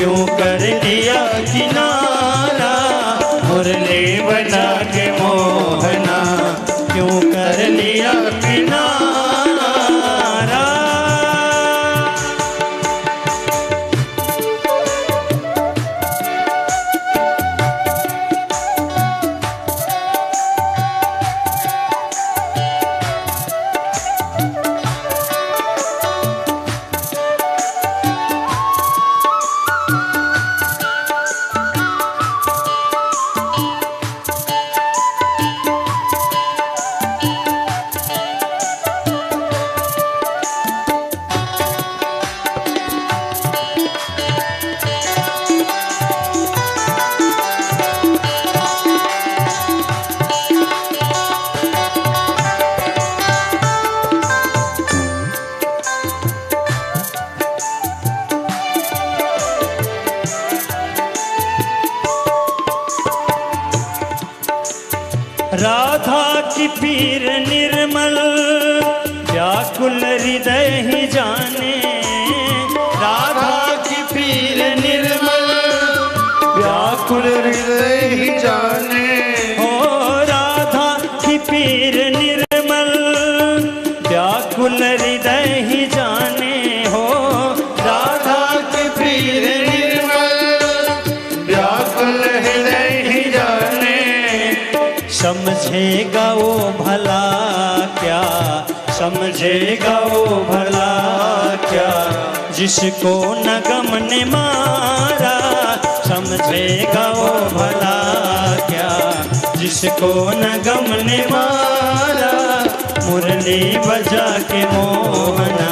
क्यों कर दिया किनारा, मुरली बजा के मोहना क्यों कर लिया किनारा। राधा की पीर निर्मल व्याकुल हृदय ही जाने, राधा की पीर निर्मल व्याकुल हृदय ही जाने, हो राधा की पीर निर्मल व्याकुल हृदय ही जाने, हो राधा की पीर निर्मल व्याकुल हृदय ही जाने। समझेगा वो भला क्या, समझेगा वो भला क्या, जिसको न गम ने मारा, समझेगा वो भला क्या, जिसको न गम ने मारा। मुरली बजा के मोहना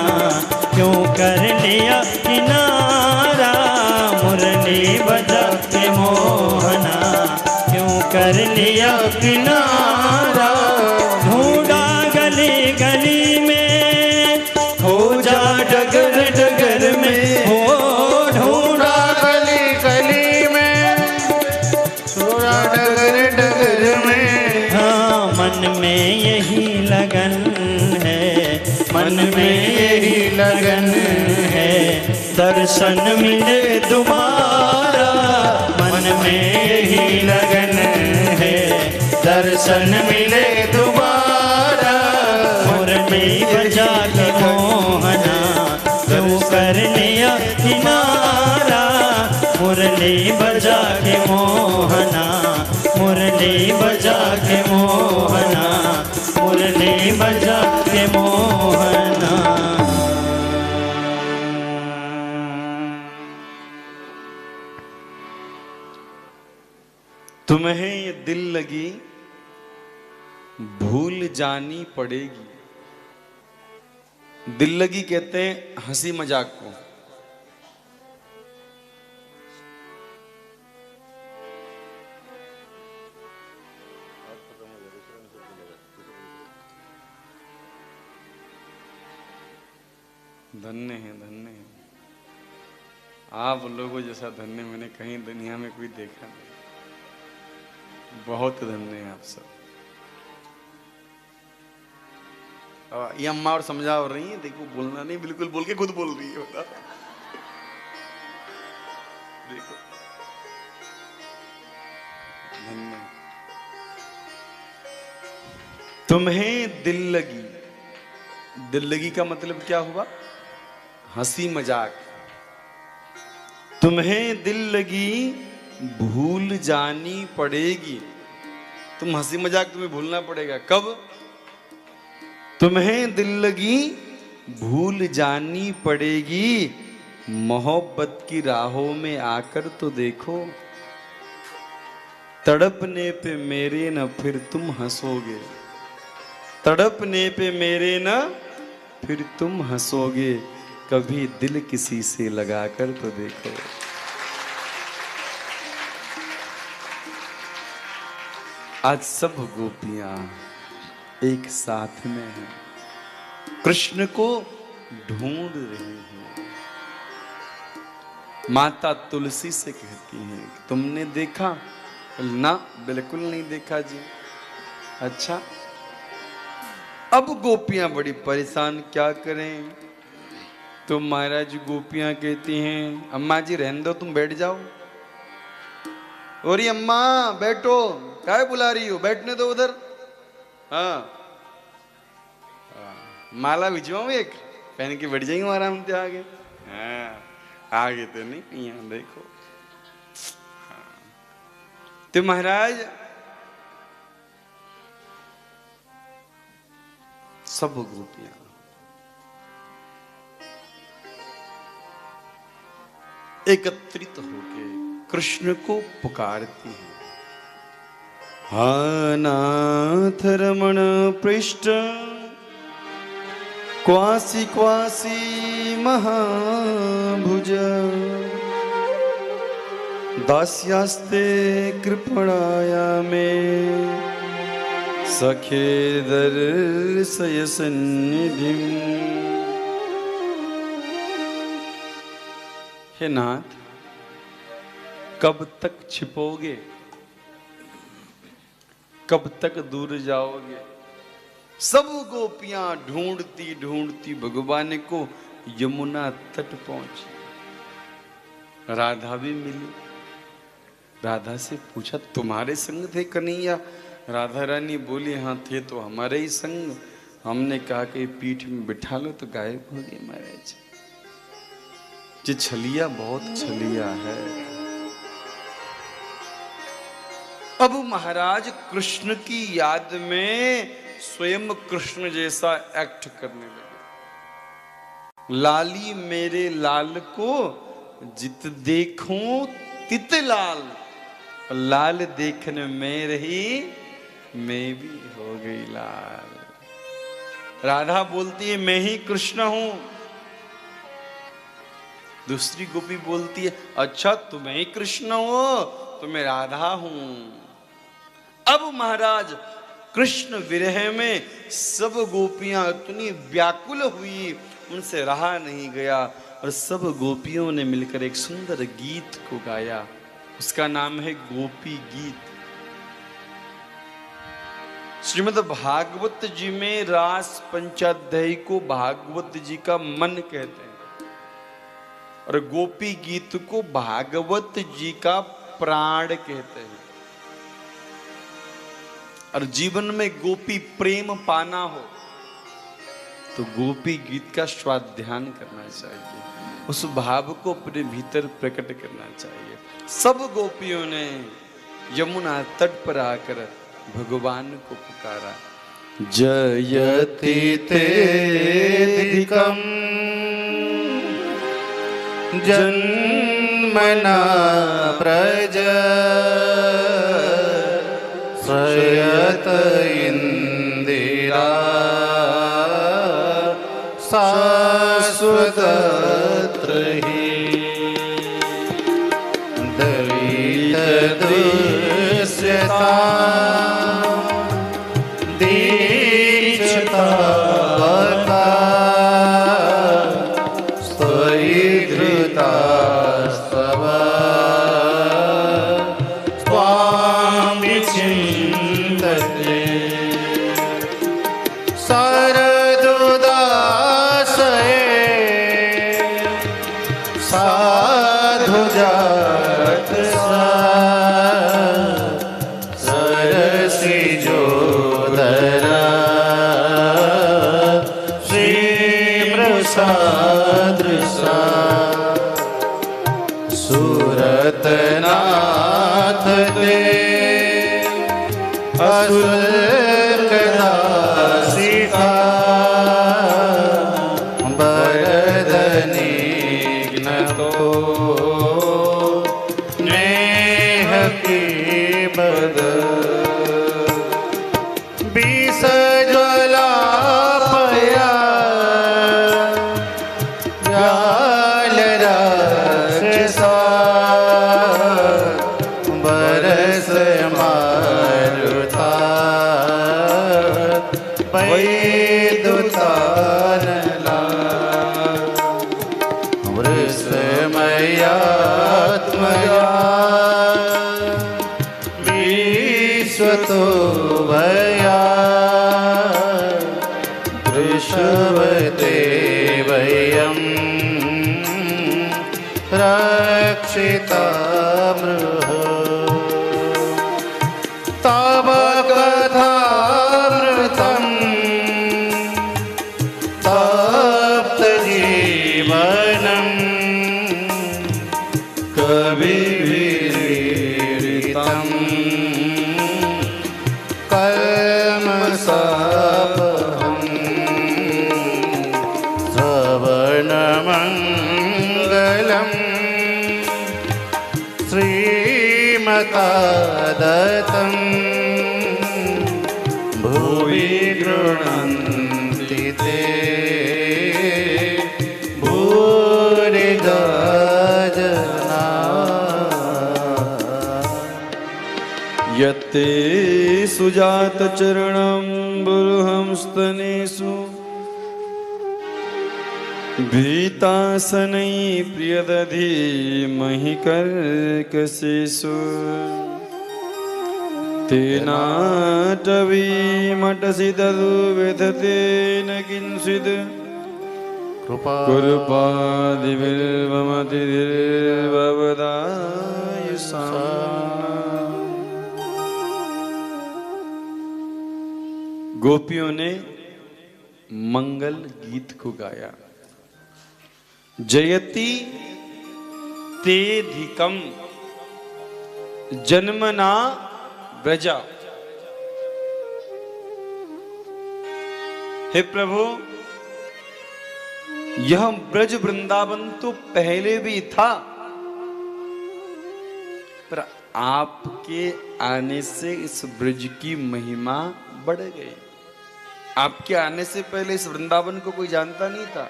क्यों कर लिया किनारा, मुरली बजा के मोहना क्यों कर लिया किनारा। ढूंढा गली गली में, हो जा डगर डगर में, हो ढूंढा गली गली में, छोड़ा डगर डगर में। हाँ मन में यही लगन है, मन में यही लगन है, दर्शन मिले दोबारा, मन में यही लगन है, दर्शन मिले दोबारा। मुरली बजा के मोहना क्यों कर लिया किनारा, मुरली बजा के मोहना, मुरली बजा के मोहना, मुरली बजा के मोहना। तुम्हें ये दिल लगी भूल जानी पड़ेगी। दिल लगी कहते हैं हंसी मजाक को। धन्य है, धन्य है आप लोगों जैसा धन्य मैंने कहीं दुनिया में कोई देखा नहीं। बहुत धन्य है आप सब। ये अम्मा और समझा हो रही है, देखो बोलना नहीं, बिल्कुल बोल के खुद बोल रही है। बता देखो धन्य। तुम्हें दिल लगी, दिल लगी का मतलब क्या हुआ? हंसी मजाक। तुम्हें दिल लगी भूल जानी पड़ेगी। तुम हंसी मजाक तुम्हें भूलना पड़ेगा। कब? तुम्हें दिल लगी भूल जानी पड़ेगी, मोहब्बत की राहों में आकर तो देखो। तड़पने पे मेरे न फिर तुम हंसोगे, तड़पने पे मेरे न फिर तुम हंसोगे। कभी दिल किसी से लगाकर तो देखो। आज सब गोपियां एक साथ में हैं, कृष्ण को ढूंढ रही हैं। माता तुलसी से कहती हैं तुमने देखा? ना, बिल्कुल नहीं देखा जी। अच्छा, अब गोपियां बड़ी परेशान, क्या करें? तो महाराज गोपियां कहती हैं अम्मा जी रहने दो, तुम बैठ जाओ। और अम्मा बैठो, काय बुला रही हो, बैठने दो उधर। हाँ, माला भिजवाऊं एक, पहन के बैठ जाएंगे आराम से आगे। हाँ, आगे तो नहीं, यहाँ देखो। हाँ। तो महाराज सब गोपियां एकत्रित होके कृष्ण को पुकारती हैं। हा नाथ रमण पृष्ठ क्वासी क्वासी महाभुज दास्यास्ते कृपणाया में सखे दर्शय सन्निधिम। हे नाथ, कब तक छिपोगे, कब तक दूर जाओगे? सब गोपियां ढूंढती ढूंढती भगवान को यमुना तट पहुंची। राधा भी मिली। राधा से पूछा तुम्हारे संग थे कन्हैया? राधा रानी बोली हाँ थे तो हमारे ही संग। हमने कहा कि पीठ में बिठा लो तो गायब हो गए महाराज। ये छलिया बहुत छलिया है। अब महाराज कृष्ण की याद में स्वयं कृष्ण जैसा एक्ट करने लगे। लाली मेरे लाल को जित देखूं तित लाल, लाल देखने में रही मैं भी हो गई लाल। राधा बोलती है मैं ही कृष्ण हूं। दूसरी गोपी बोलती है अच्छा तुम ही कृष्ण हो तो मैं राधा हूं। अब महाराज कृष्ण विरह में सब गोपियां इतनी व्याकुल हुई, उनसे रहा नहीं गया और सब गोपियों ने मिलकर एक सुंदर गीत को गाया। उसका नाम है गोपी गीत। श्रीमद् भागवत जी में रास पंचाध्यायी को भागवत जी का मन कहते हैं और गोपी गीत को भागवत जी का प्राण कहते हैं। और जीवन में गोपी प्रेम पाना हो तो गोपी गीत का स्वाध्यान करना चाहिए, उस भाव को अपने भीतर प्रकट करना चाहिए। सब गोपियों ने यमुना तट पर आकर भगवान को पुकारा। जयति तेधिकं जन्मना प्रज श्रयत इंदिरा शाश्वतत्र हि दलित दृश्यता दीक्षता स्वधृता स्ववा स्वामि चिन्तते शरदुदासये साधुजात सरसिजोदरा श्रीमृषादृशा सुरतनाथ ते असुरकदासिका बरदनिघ्नतो नेह की बद बीस ज्वला पया व्याल राक्षसा बरस मारुता वैदुतानला वृषमयात्मया विश्वतो भया दृशवते वयम् रक्षितामृह तव कथामृतं तप्तजीवनं कविविरहितं कल्मषापहं श्रवणमङ्गलम् श्रीमता दत्तं भुवि गृह्णन्ति ते भूरिदा जना यत्ते सुजात चरणं बुरुहंस्तनेषु भीतासनै प्रियदधि महि कर्कशेषु तेनाटवीमटसि तदु व्यथते न किंचित् कृपादिभिर्भवतिर्भवदाय गोपियों ने मंगल गीत को गाया। जयति तेधिकम जन्मना ब्रजा। हे प्रभु, यह ब्रज वृंदावन तो पहले भी था, पर आपके आने से इस ब्रज की महिमा बढ़ गई। आपके आने से पहले इस वृंदावन को कोई जानता नहीं था,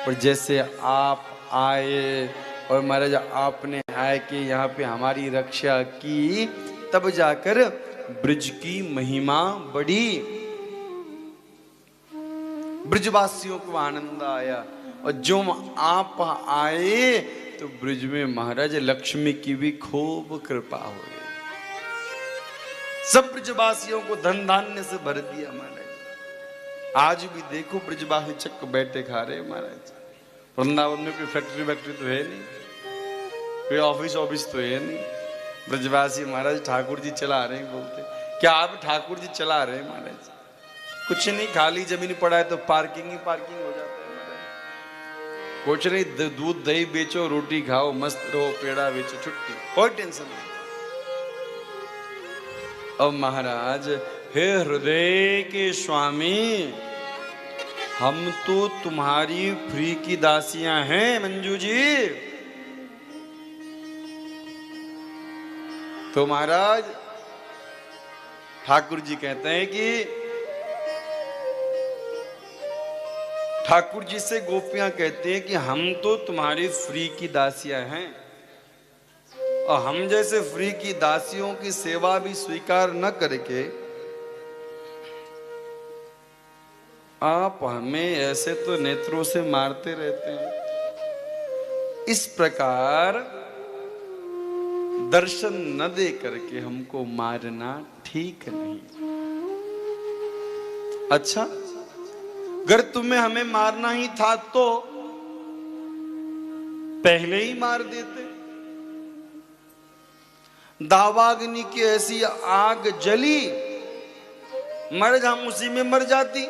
पर जैसे आप आए और महाराज आपने आए कि यहाँ पे हमारी रक्षा की, तब जाकर ब्रज की महिमा बढ़ी, ब्रजवासियों को आनंद आया। और जो आप आए तो ब्रज में महाराज लक्ष्मी की भी खूब कृपा हो गई, सब ब्रजवासियों को धन धान्य से भर दिया महाराज। आज भी देखो ब्रजवासी चक्क बैठे खा रहे महाराज। वृंदावन में कोई फैक्ट्री तो है नहीं, कोई ऑफिस तो है नहीं। ब्रजवासी महाराज ठाकुर जी चला रहे हैं, बोलते क्या आप ठाकुर जी चला रहे हैं महाराज? कुछ नहीं, खाली जमीन पड़ा है तो पार्किंग ही पार्किंग हो जाता है महाराज। कुछ नहीं, दूध दही बेचो, रोटी खाओ, मस्त रहो, पेड़ा बेचो, छुट्टी, कोई टेंशन नहीं। अब महाराज, हे हृदय के स्वामी, हम तो तुम्हारी फ्री की दासियां हैं मंजू जी। तो महाराज ठाकुर जी कहते हैं कि ठाकुर जी से गोपियां कहते हैं कि हम तो तुम्हारी फ्री की दासियां हैं, और हम जैसे फ्री की दासियों की सेवा भी स्वीकार न करके आप हमें ऐसे तो नेत्रों से मारते रहते हैं। इस प्रकार दर्शन न दे करके हमको मारना ठीक नहीं। अच्छा, अगर तुम्हें हमें मारना ही था तो पहले ही मार देते। दावाग्नि की ऐसी आग जली, मर हम उसी में मर जाती।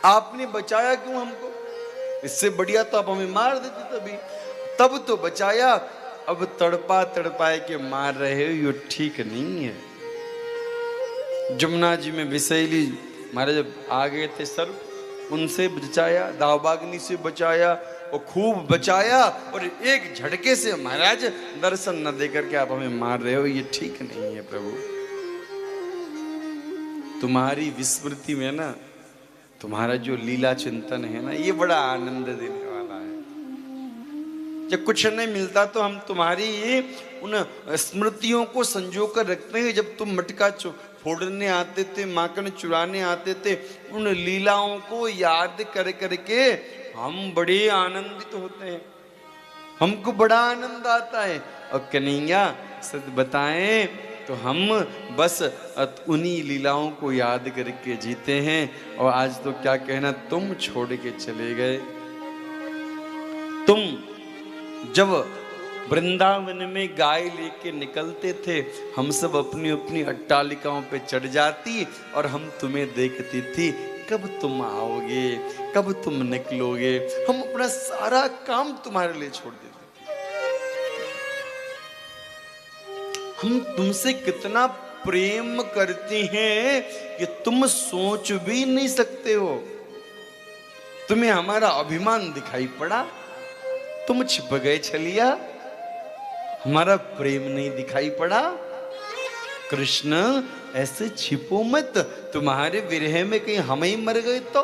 आपने बचाया क्यों हमको? इससे बढ़िया तो आप हमें मार देते तब तो बचाया। अब तड़पा तड़पाए के मार रहे हो, ये ठीक नहीं है। जमुना जी में विषैली महाराज जब आ गए थे सर्प, उनसे बचाया, दावाग्नि से बचाया और खूब बचाया, और एक झटके से महाराज दर्शन न देकर के आप हमें मार रहे हो, ये ठीक नहीं है प्रभु। तुम्हारी विस्मृति में ना तुम्हारा जो लीला चिंतन है ना, ये बड़ा आनंद देने वाला है। जब कुछ नहीं मिलता तो हम तुम्हारी उन स्मृतियों को संजो कर रखते हैं। जब तुम मटका फोड़ने आते थे, माखन चुराने आते थे, उन लीलाओं को याद कर करके हम बड़े आनंदित होते हैं, हमको बड़ा आनंद आता है। और कन्हैया सच बताएं तो हम बस उन्हीं लीलाओं को याद करके जीते हैं। और आज तो क्या कहना, तुम छोड़ के चले गए, तुम जब वृंदावन में गाय लेके निकलते थे, हम सब अपनी अपनी अट्टालिकाओं पे चढ़ जाती और हम तुम्हें देखती थी, कब तुम आओगे, कब तुम निकलोगे। हम अपना सारा काम तुम्हारे लिए छोड़ देते थे। हम तुमसे कितना प्रेम करती हैं कि तुम सोच भी नहीं सकते हो। तुम्हें हमारा अभिमान दिखाई पड़ा, तुम छिप गए छलिया, हमारा प्रेम नहीं दिखाई पड़ा। कृष्ण ऐसे छिपो मत, तुम्हारे विरह में कहीं हम ही मर गए तो।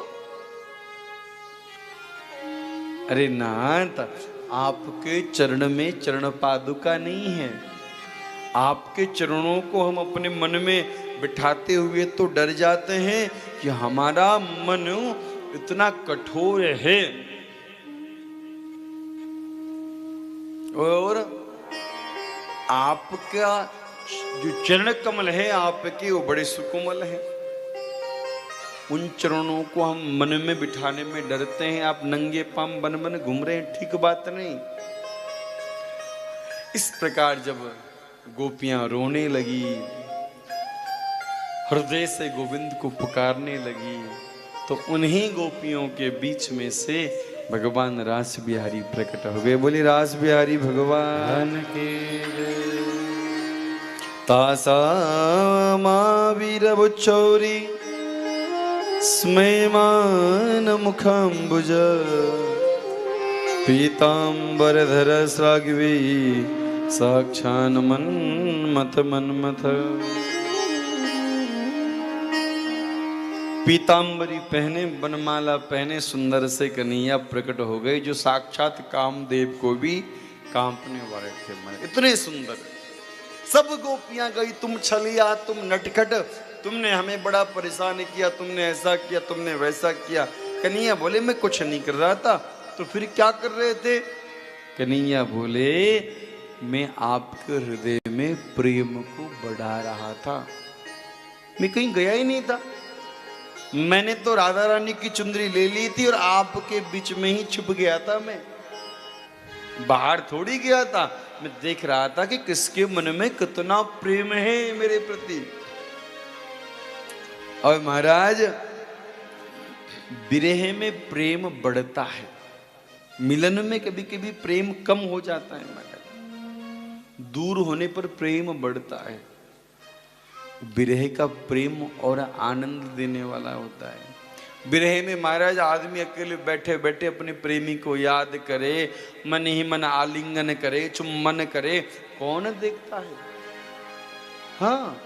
अरे नाथ, आपके चरण में चरण पादुका नहीं है। आपके चरणों को हम अपने मन में बिठाते हुए तो डर जाते हैं कि हमारा मन इतना कठोर है और आपका जो चरण कमल है आपके, वो बड़े सुकोमल हैं। उन चरणों को हम मन में बिठाने में डरते हैं। आप नंगे पांव बन बन घूम रहे हैं, ठीक बात नहीं। इस प्रकार जब गोपियां रोने लगी, हृदय से गोविंद को पुकारने लगी, तो उन्हीं गोपियों के बीच में से भगवान रास बिहारी प्रकट हो गए। बोले रास बिहारी भगवान के जय। तासा वीर चौरी स्मयमान मुखाम्बुज पीतांबरधर श्राग्वी साक्षान मन्मथ मन्मथ। पीतांबरी पहने, बनमाला पहने, सुंदर से कन्हैया प्रकट हो गए, जो साक्षात कामदेव को भी कांपने वाले थे। मन इतने सुंदर। सब गोपियां गई, तुम छलिया, तुम नटखट, तुमने हमें बड़ा परेशान किया, तुमने ऐसा किया, तुमने वैसा किया। कन्हैया बोले मैं कुछ नहीं कर रहा था। तो फिर क्या कर रहे थे? कन्हैया बोले मैं आपके हृदय में प्रेम को बढ़ा रहा था। मैं कहीं गया ही नहीं था। मैंने तो राधा रानी की चुंदरी ले ली थी और आपके बीच में ही छुप गया था। मैं बाहर थोड़ी गया था। मैं देख रहा था कि किसके मन में कितना प्रेम है मेरे प्रति। और महाराज, विरह में प्रेम बढ़ता है, मिलन में कभी कभी प्रेम कम हो जाता है महाराज। दूर होने पर प्रेम बढ़ता है। विरह का प्रेम और आनंद देने वाला होता है। विरह में महाराज आदमी अकेले बैठे बैठे अपने प्रेमी को याद करे, मन ही मन आलिंगन करे, चुम्बन करे, कौन देखता है? हाँ,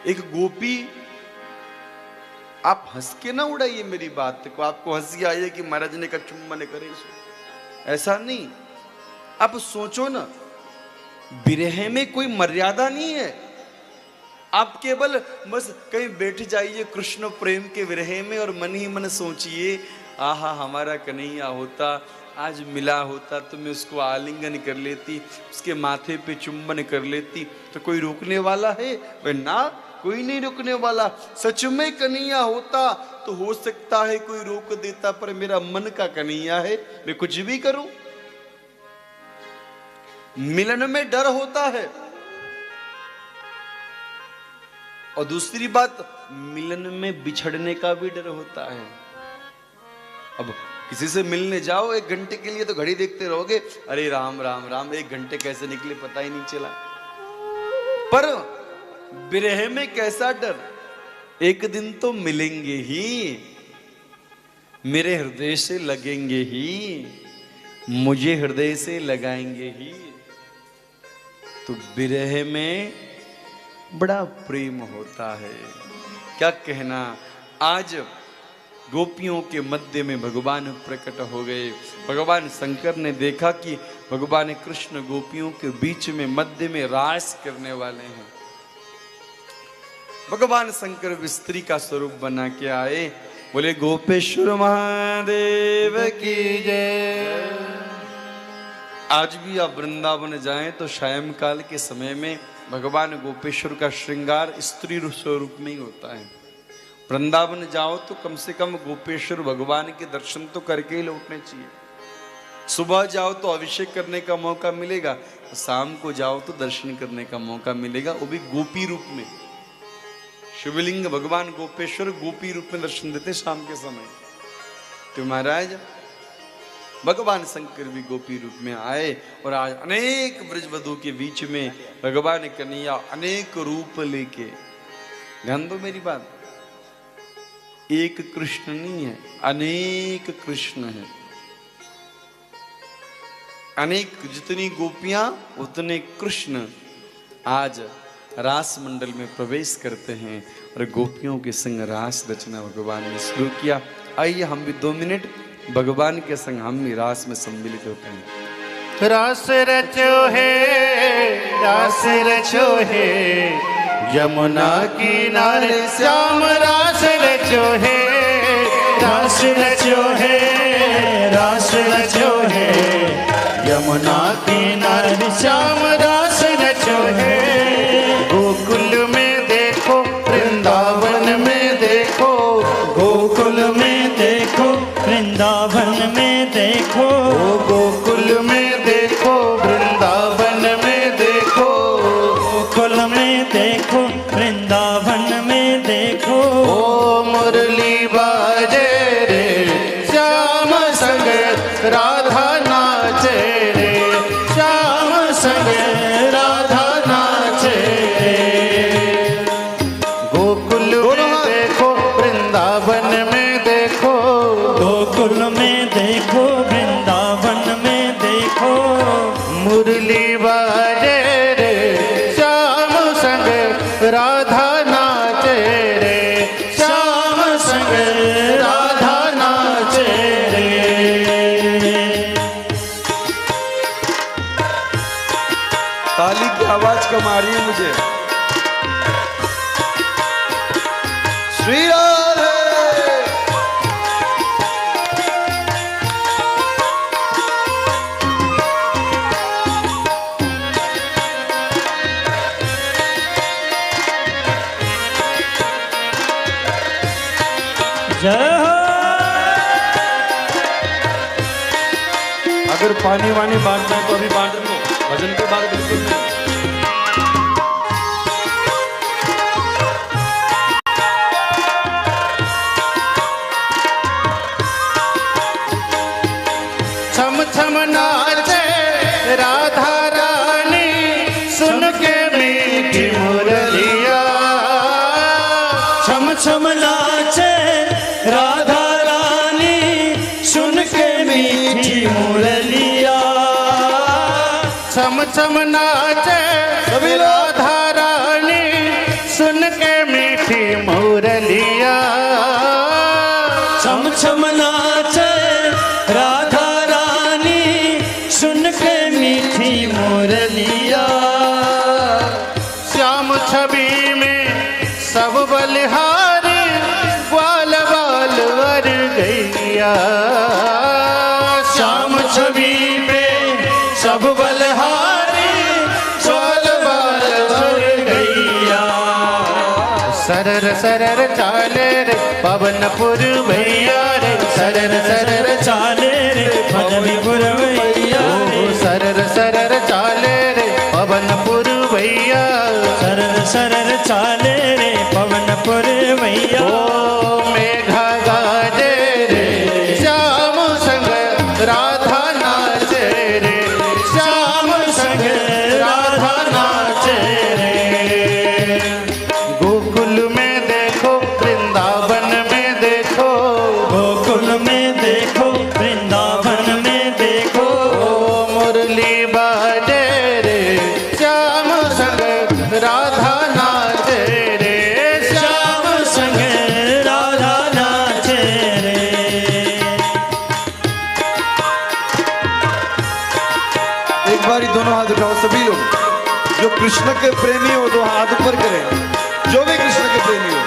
एक गोपी, आप हंस के ना उड़ाइए मेरी बात को। आपको हंसी आई है कि महाराज ने कहा चुम्बन करे, ऐसा नहीं। आप सोचो ना, विरह में कोई मर्यादा नहीं है। आप केवल बस कहीं बैठ जाइए कृष्ण प्रेम के विरह में और मन ही मन सोचिए, आहा हमारा कन्हैया होता, आज मिला होता तो मैं उसको आलिंगन कर लेती, उसके माथे पे चुंबन कर लेती। तो कोई रोकने वाला है? ना, कोई नहीं रोकने वाला। सच में कन्हैया होता तो हो सकता है कोई रोक देता, पर मेरा मन का कन्हैया है, मैं कुछ भी करूं। मिलन में डर होता है। और दूसरी बात, मिलन में बिछड़ने का भी डर होता है। अब किसी से मिलने जाओ, 1 घंटे के लिए तो घड़ी देखते रहोगे, अरे राम राम राम, 1 घंटे कैसे निकले पता ही नहीं चला। पर विरह में कैसा डर, एक दिन तो मिलेंगे ही, मेरे हृदय से लगेंगे ही, मुझे हृदय से लगाएंगे ही। तो विरह में बड़ा प्रेम होता है। क्या कहना, आज गोपियों के मध्य में भगवान प्रकट हो गए। भगवान शंकर ने देखा कि भगवान कृष्ण गोपियों के बीच में मध्य में रास करने वाले हैं। भगवान शंकर स्त्री का स्वरूप बना के आए। बोले गोपेश्वर महादेव की जय। आज भी आप वृंदावन जाएं तो सायंकाल के समय में भगवान गोपेश्वर का श्रृंगार स्त्री स्वरूप में ही होता है। वृंदावन जाओ तो कम से कम गोपेश्वर भगवान के दर्शन तो करके ही लौटने चाहिए। सुबह जाओ तो अभिषेक करने का मौका मिलेगा, शाम को जाओ तो दर्शन करने का मौका मिलेगा, वो भी गोपी रूप में। शिवलिंग भगवान गोपेश्वर गोपी रूप में दर्शन देते शाम के समय। तो महाराज भगवान शंकर भी गोपी रूप में आए और आज अनेक ब्रजवधु के बीच में भगवान कन्हैया अनेक रूप लेके। ध्यान दो मेरी बात, एक कृष्ण नहीं है, अनेक कृष्ण है। अनेक, जितनी गोपियां उतने कृष्ण आज रास मंडल में प्रवेश करते हैं और गोपियों के संग रास रचना भगवान ने शुरू किया। आइए हम भी 2 मिनट भगवान के संग हम भी रास में सम्मिलित होते हैं। रास रचो है, रास रचो है, यमुना किनारे श्याम रास रचो है, रास रचो है, रास रचो है, यमुना किनारे श्याम रास रचो है। गोकुल में देखो, वृंदावन में देखो, गोकुल में देखो, वृंदावन में देखो, गोकुल में देखो, वृंदावन में देखो, गोकुल में देखो, वृंदावन में देखो। ओ मुरली बाजे रे, श्याम संग राधा नाचे रे, श्याम संग राधा नाचे रे। गोकुल में देखो, वृंदावन में देखो, गोकुल में देखो, वृंदावन में देखो। मुरली बाजे रे, श्याम संग राधा नाचे रे, श्याम संग राधा नाचे रे। ताली की आवाज कम आ रही है मुझे। श्री राधे। जय हो। अगर पानी वानी बांटना है तो अभी बांट लो, भजन के बाद बिल्कुल नहीं। छम छम नाचे राधा रानी, सुन के मीठी मुरलिया। छम छम नाचे राधा रानी, सुन के मीठी मुरलिया। छम छम नाचे राधा रानी, सुन के मीठी मुरलिया। छम छम नाचे राधा रानी, सुन के मीठी मुरलिया। श्याम छवि में सब बलिहारी, ग्वाल बाल वर गैया। श्याम छवि में सब बलहारी, ग्वाल बाल वर गैया। सरर सरर चाले रे पवनपुर भैया रे, सरर सरर चाले रे पवनपुर भैया रे, सरर सरर चाले रे पवनपुर भैया। सरर सरर चाले रे पवनपुर भैया। ओ मेघा गाजे रे, श्याम संग राधा नाचे रे, श्याम संग राधा नाचे रे। गोकुल में देखो, वृंदावन में देखो, गोकुल में देखो, वृंदावन में देखो। ओ मुरली बाजे रे, श्याम संग राधा नाचे रे, श्याम संग राधा नाचे रे। एक बारी दोनों हाथ उठाओ सभी लोग। जो कृष्ण के प्रेमी हो तो हाथ ऊपर करें, जो भी कृष्ण के प्रेमी हो।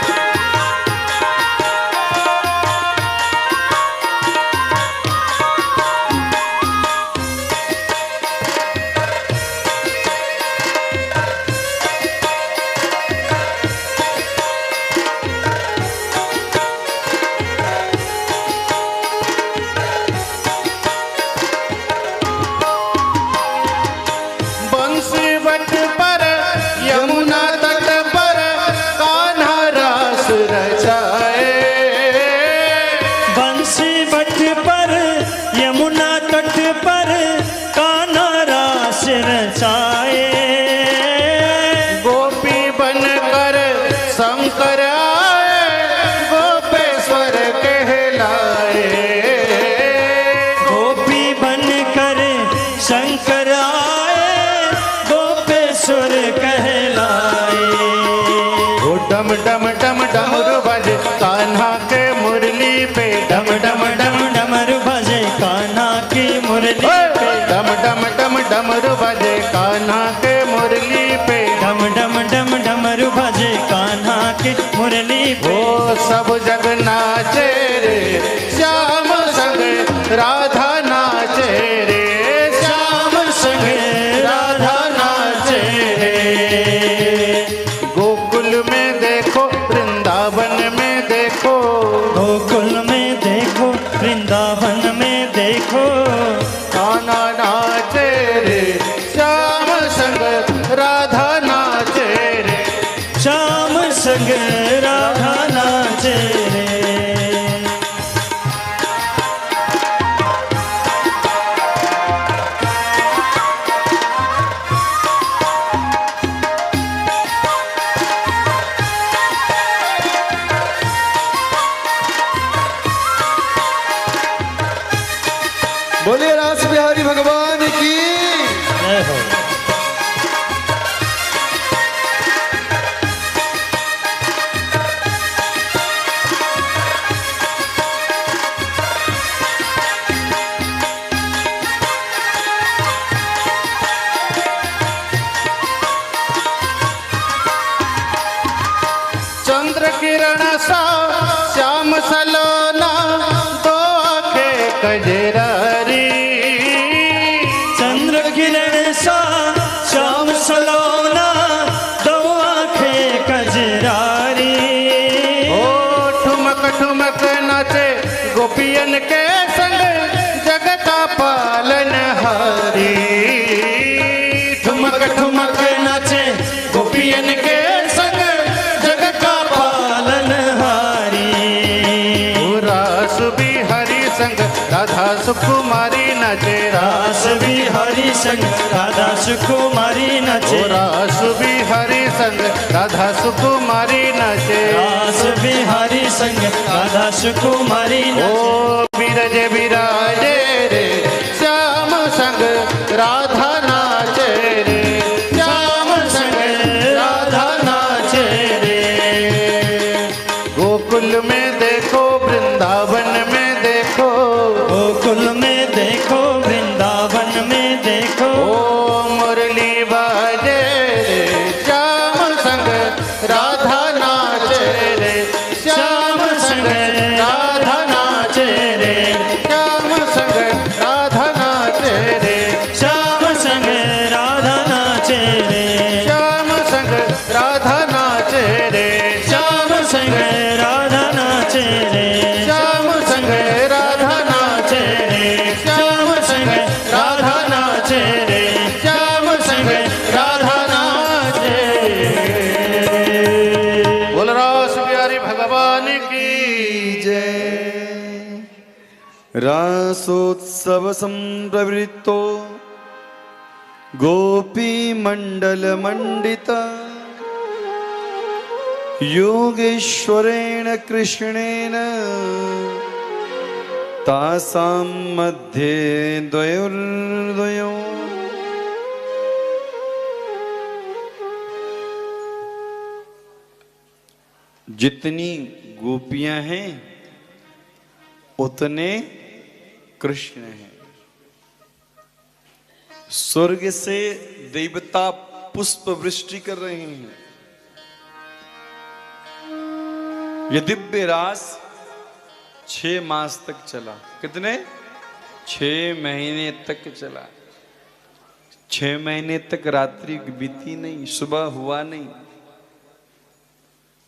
कहलाए। ओ डम डम डम डमरू बजे कान्हा के मुरली पे, डम डम डम डमरू बजे कान्हा की मुरली पे, डम डम डम डमरू बजे कान्हा के मुरली पे, डम डम डम डमरू बजे कान्हा की मुरली पे। ओ सब जग नाचे रे श्याम संग राधा नाचे रे, श्याम संग राधा नाचे रे। गोकुल में देखो वृंदावन में देखो, गोकुल में देखो वृंदावन में देखो, कान्हा नाचे रे श्याम संग राधा नाचे रे, श्याम संग राधा नाचे रे। बोलिए रास बिहारी भगवान की। जय हो। चंद्र किरण सा श्याम सलोना, दो आंखें कजरारी, चंद्र किरण सा श्याम सलोना, दो आंखें कजरारी। ओ ठुमक ठुमक नाचे गोपियन के संग जगता पालन हारी, ठुमक ठुमक नाचे गोपियन के संग जग का पालनहारी। रास बिहारी संग राधा सुकुमारी नाचे, रास बिहारी संग राधा सुकुमारी नाचे, रास बिहारी संग राधा सुकुमारी नाचे, रास बिहारी संग राधा सुकुमारी नाचे। ओ बिरज बिराजे रे श्याम संग राधा नाचे रे, श्याम संग राधा नाचे रे। गोकुल में देखो वृंदावन में देखो, गोकुल में देखो वृंदावन में देखो, ओ मुरली बाजे रे श्याम संग राधा नाचे रे, श्याम संग राधा नाचे रे, श्याम संग राधा नाचे रे, श्याम संग राधा नाचे रे, श्याम संग राधा नाचे रे, श्याम संग राधा नाचे रे, श्याम संग राधा नाचे रे, श्याम संग राधा नाचे रे, श्याम संग राधा नाचे। बोल रास बिहारी भगवान की जय। रासोत्सव संप्रवृत्तो गोपी मंडल मंडिता, योगेश्वरेण कृष्णेन तासां मध्ये द्वयोर्द्वयो। जितनी गोपियां हैं उतने कृष्ण हैं। स्वर्ग से देवता पुष्प वृष्टि कर रहे हैं। ये दिव्य रास 6 मास तक चला। कितने? 6 महीने तक चला। 6 महीने तक रात्रि बीती नहीं, सुबह हुआ नहीं।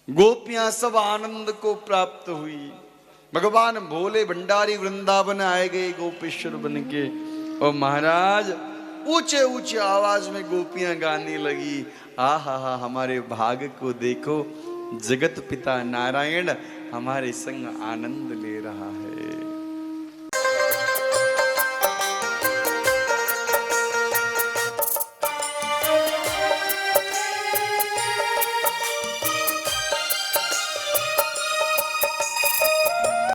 गोपियां सब आनंद को प्राप्त हुई। भगवान भोले भंडारी वृंदावन आए गए गोपेश्वर बन के, और महाराज ऊंचे ऊंचे आवाज में गोपियां गाने लगी, आ हा हमारे भाग को देखो, जगत पिता नारायण हमारे संग आनंद ले रहा है।